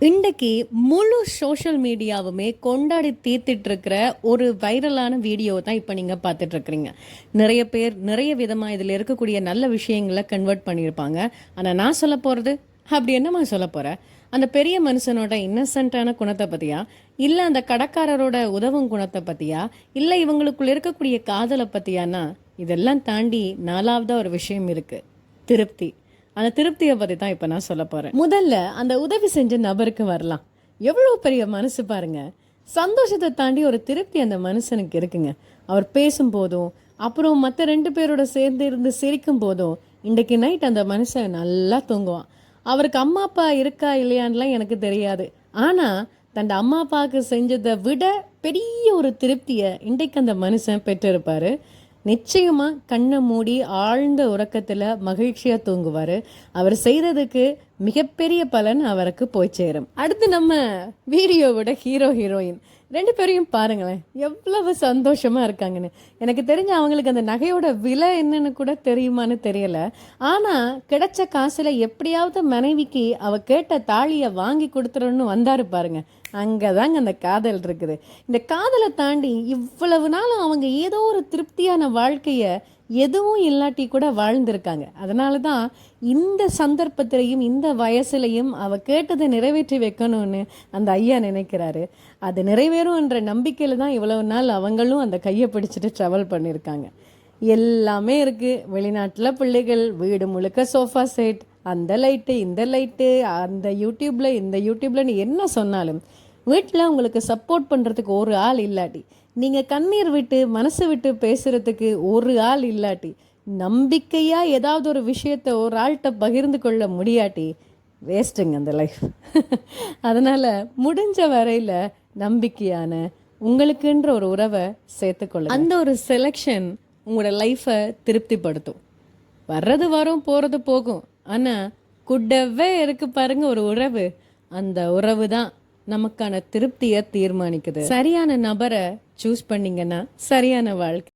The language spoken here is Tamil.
இன்றைக்கு முழு சோஷியல் மீடியாவுமே கொண்டாடி தீர்த்துட்டு இருக்கிற ஒரு வைரலான வீடியோ தான் இப்போ நீங்கள் பார்த்துட்டு இருக்கிறீங்க. நிறைய பேர் நிறைய விதமாக இதில் இருக்கக்கூடிய நல்ல விஷயங்களை கன்வெர்ட் பண்ணியிருப்பாங்க. ஆனால் நான் சொல்ல போகிறது அப்படி என்னம்மா சொல்ல போகிறேன், அந்த பெரிய மனுஷனோட இன்னசென்ட்டான குணத்தை பற்றியா, இல்லை அந்த கடைக்காரரோட உதவும் குணத்தை பற்றியா, இல்லை இவங்களுக்குள்ள இருக்கக்கூடிய காதலை பற்றியானா, இதெல்லாம் தாண்டி நாலாவதாக ஒரு விஷயம் இருக்குது, திருப்தி. அந்த திருப்தியை பற்றி தான் இப்போ நான் சொல்ல போகிறேன். முதல்ல அந்த உதவி செஞ்ச நபருக்கு வரலாம். எவ்வளோ பெரிய மனசு பாருங்க. சந்தோஷத்தை தாண்டி ஒரு திருப்தி அந்த மனுஷனுக்கு இருக்குங்க. அவர் பேசும்போதும் அப்புறம் மற்ற 2 பேரோட சேர்ந்து இருந்து சிரிக்கும் போதும் இன்றைக்கு நைட் அந்த மனுஷன் நல்லா தூங்குவான். அவருக்கு அம்மா அப்பா இருக்கா இல்லையான்லாம் எனக்கு தெரியாது. ஆனால் தன் அம்மா அப்பாவுக்கு செஞ்சதை விட பெரிய ஒரு திருப்தியை இன்றைக்கு அந்த மனுஷன் பெற்றிருப்பார். நிச்சயமா கண்ணை மூடி ஆழ்ந்த உறக்கத்துல மகிழ்ச்சியா தூங்குவாரு. அவர் செய்ததுக்கு மிகப்பெரிய பலன் அவருக்கு போய் சேரும். அடுத்து நம்ம வீடியோவோட ஹீரோயின் 2 பேரையும் பாருங்களேன், எவ்வளவு சந்தோஷமா இருக்காங்கன்னு. எனக்கு தெரிஞ்ச அவங்களுக்கு அந்த நகையோட விலை என்னன்னு கூட தெரியுமான்னு தெரியல. ஆனா கிடைச்ச காசுல எப்படியாவது மனைவிக்கு அவ கேட்ட தாலியை வாங்கி கொடுத்துறன்னு வந்தாரு பாருங்க. அங்கதாங்க அந்த காதல் இருக்குது. இந்த காதலை தாண்டி இவ்வளவு நாளும் அவங்க ஏதோ ஒரு திருப்தியான வாழ்க்கைய எதுவும் இல்லாட்டி கூட வாழ்ந்திருக்காங்க. அதனால தான் இந்த சந்தர்ப்பத்திலையும் இந்த வயசுலையும் அவ கேட்டதை நிறைவேற்றி வைக்கணும்னு அந்த ஐயா நினைக்கிறாரு. அது நிறைவேறும் என்ற நம்பிக்கையில தான் இவ்வளவு நாள் அவங்களும் அந்த கையை பிடிச்சிட்டு ட்ராவல் பண்ணியிருக்காங்க. எல்லாமே இருக்கு. வெளிநாட்டில் பிள்ளைகள், வீடு முழுக்க சோஃபா செட், அந்த லைட்டு இந்த லைட்டு, அந்த யூடியூப்ல இந்த யூடியூப்லன்னு என்ன சொன்னாலும் வீட்டில் உங்களுக்கு சப்போர்ட் பண்ணுறதுக்கு ஒரு ஆள் இல்லாட்டி, நீங்கள் கண்ணீர் விட்டு மனசு விட்டு பேசுகிறதுக்கு ஒரு ஆள் இல்லாட்டி, நம்பிக்கையாக ஏதாவது ஒரு விஷயத்தை ஒரு ஆள்கிட்ட பகிர்ந்து கொள்ள முடியாட்டி வேஸ்ட்டுங்க அந்த லைஃப். அதனால் முடிஞ்ச வரையில் நம்பிக்கையான உங்களுக்குன்ற ஒரு உறவை சேர்த்துக்கொள்ள. அந்த ஒரு செலெக்ஷன் உங்களோட லைஃப்பை திருப்திப்படுத்தும். வர்றது வரும், போகிறது போகும். ஆனால் கூடவே இருக்கு பாருங்க ஒரு உறவு. அந்த உறவு தான் நமக்கான திருப்தியை தீர்மானிக்குது. சரியான நபரை சூஸ் பண்ணீங்கன்னா சரியான வாழ்க்கை.